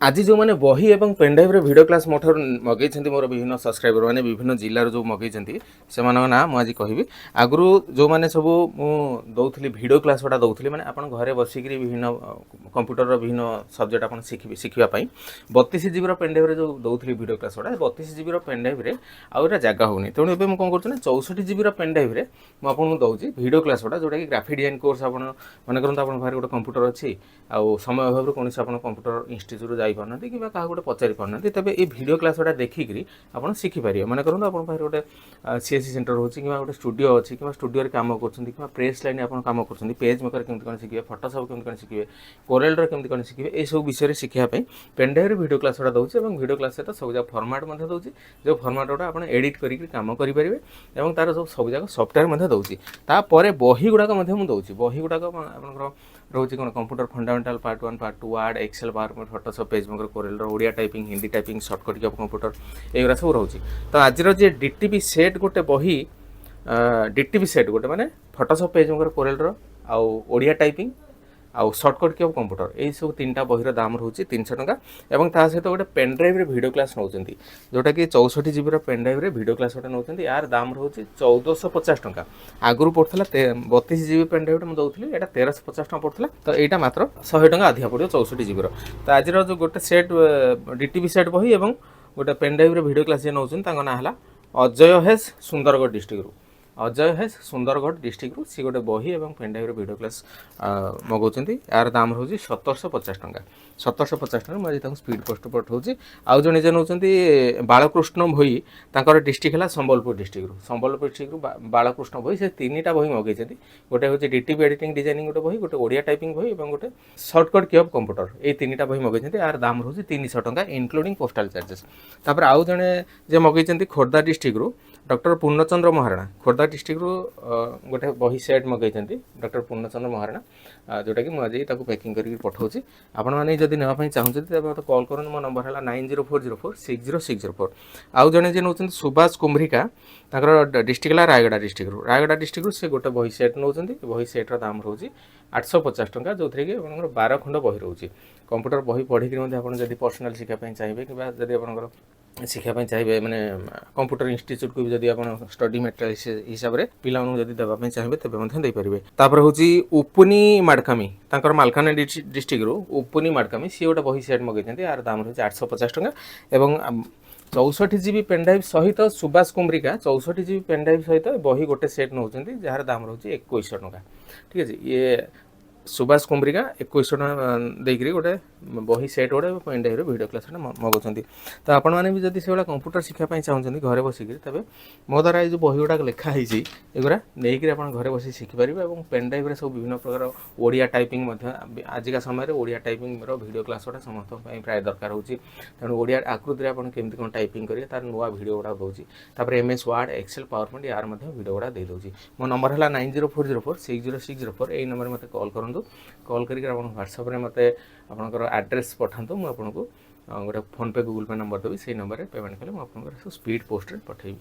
आज जो मैंने बही और पेनड्राइव भिडियो क्लास मोठर मगई मोर विभिन्न सब्सक्राइबर मैंने विभिन्न जिलार जो मगई से ना मुझे कहि आगु जो मैंने सब दौली भिडियो क्लास गुटा दौली मैंने आप घरे बसिक विभिन्न कंप्यूटर विभिन्न सब्जेक्ट आप शिखापी 32 GB पेनड्राइव जो दौली भिडियो क्लास गुटा 32 GB पेनड्राइव आउटा जगह होनी तेणु एवं कौन कर 64 GB पेनड्राइव मुझे दूसरी भिडियो क्लास गुटा जोटा कि ग्राफिक डिजाइन कोर्स आप मन करते आप गोटे कंप्यूटर अच्छी आउ समय अभाव कौन कंप्यूटर इंस्टीट्यूट जाना कि क्या गोटे पचारि पाना तेज ये भिडियो क्लास गुटा देखिक आप शिखिपारे मन करूँ आप गोटे सीएससी सेंटर हो गोटे स्टूडियो अच्छी कि स्टूडियो काम कर प्रेस लाइन आप काम कर पेज मेकर केमती कौन शिखे फोटोशॉप केमती कौन शिखे कोरेल केमती कौन शिखे ये सब विषय शिखापी पेनड्राइव भिडियो क्लास गुटा दूसरी और भिडियो क्लास सहित सब जगह फर्माट दूसरी जो फर्माट गुटा आप एडिट करके काम करेंगे और तार सब जगह सफ्टवेयर दूसरी तापर बही गुड़ाक दूसरी बही गुड़ाक आप रोचे कौन computer fundamental part 1 part 2 Word Excel PowerPoint Photoshop page maker Corel Odia typing Hindi typing shortcut की कंप्यूटर एगुरा सब रोचे तो आज जे डीटीपी सेट गोटे बही डीटीपी सेट गोटे माने फोटोशॉप पेज मेकर कोरेल आउ ओडिया टाइपिंग आउ शॉर्टकट की कंप्यूटर यही सब 3टा बहीर दाम रोचे 300 टंका और ता सहित गोटे पेनड्राइव भिडियो क्लास नौ जोटा कि 64 GB पेनड्राइव भिडियो क्लास गोटे नौ यार दाम रोचे 1450 टंका आगुरी पड़ता 32 GB पेनड्राइव मुझे दूसरी यहाँ 1350 टका पड़ता तो यहाँ मात्र 100 टंका अधिका पड़ो 64 GB तो आज जो गोटे सेट डीटीवी सेट बही और गोटे पेनड्राइव भिडियो क्लास जी नौ ना है अजय हेस सुंदरगढ़ डिस्ट्रिक्ट अजय हेस सुंदरगढ़ डिस्ट्रिक्ट सी गोटे बही और पेनड्राइव भिडियो क्लास मगाऊँ यार दाम रोज 1750 टंका 1750 टंका मुझे स्पीड पोस्ट पठाऊँ आउ जड़े जे नौ बालकृष्ण भोई तर डिस्ट्रिक्ट है संबलपुर डिस्ट्रिक्ट बालकृष्ण भोई से 3टा बही मगई गोटे हूँ डीटीवी एडिटिंग डिजाइनिंग गोटे बही गोटे ओडिया टाइपिंग बही और गोटे शॉर्टकट की ऑफ कंप्यूटर ये 3टा बही मगई यार दाम रोज 300 टंका इनक्लूडिंग पोस्टाल चार्जेस तापर आउ जड़े जे मगई खोर्धा डिस्ट्रिक्ट डॉक्टर पूर्णचंद्र महाराणा खोर्धा डिस्ट्रिक्ट गोटे बही सेट मगई डॉक्टर पूर्णचंद्र महाराणा जोटा कि मुझे पैकिंग करके पठाऊँ आपण मैंने जब नापी चाहते तेज मतलब कॉल करूँ मो नंबर है 9040460604 आउ जड़े जे नौ सुभाष कुम्भरिका डिस्ट्रिक्ट है रायगड़ा डिस्ट्रिक्ट से गोटे बही सेट नौ बही सेट्र दाम रोचे 850 टंका जो थी कि 12 खंड बही रोचे कंप्यूटर बही पढ़ी आप पर्सनाल शिखापी चाहिए कि आप शिखापी चाहिए मैंने कंप्यूटर इंस्टीट्यूट को भी जब आप स्टडी मटेरियल हिसाब से पिला जब देवाई चाहिए तेज देपारे तापर हूँ उपुनी माडकामी मालकानगिरी डिस्ट्रिक्ट उपुनी माडकामी सी गोटे बही सेट मगई यार दाम रोचे 850 टंका एवं 64 GB पेनड्राइव सहित सुभाष कुम्भरिका 64 GB पेनड्राइव सहित बही गोटे सेट नौ जार दाम रोचे 2100 टंका ठीक है ये सुभाष कुम्भरिका 2100 टका देकर गोटे बही सेट गोटे पेनड्राइव भिडियो क्लास मगाऊँ तो आपण मैंने भी जब से कंप्यूटर शिखापी चाहते घरे बसिक तेज मो द्वारा ये बही गुड़ा लिखाई एगुरा नहीं आप घरे बस शिखिपारे और पेनड्राइव सब विभिन्न प्रकार ओडिया टाइपिंग आजिका समय ओडिया टाइपिंग भिडियो क्लास गुड़ा समस्त प्राय दरकार हो तेणु ओडिया आकृति आप केमती कौन टाइपिंग करेंगे तार नुआ भिडियो गुड़ा दूसरी MS वर्ड एक्सेल पावरपॉइंट यार भिडियो गुड़ा दे दूसरी मो नंबर है 9040460604 यही नंबर मत कॉल करूँ कॉल करके व्हाट्सएप रे मते आपनकर एड्रेस पठांतु मु आपनको गोटे फोन पे गूगल पे नंबर देवी से नंबर रे पेमेंट कले मु आपनकर स्पीड पोस्ट रे पठेबी।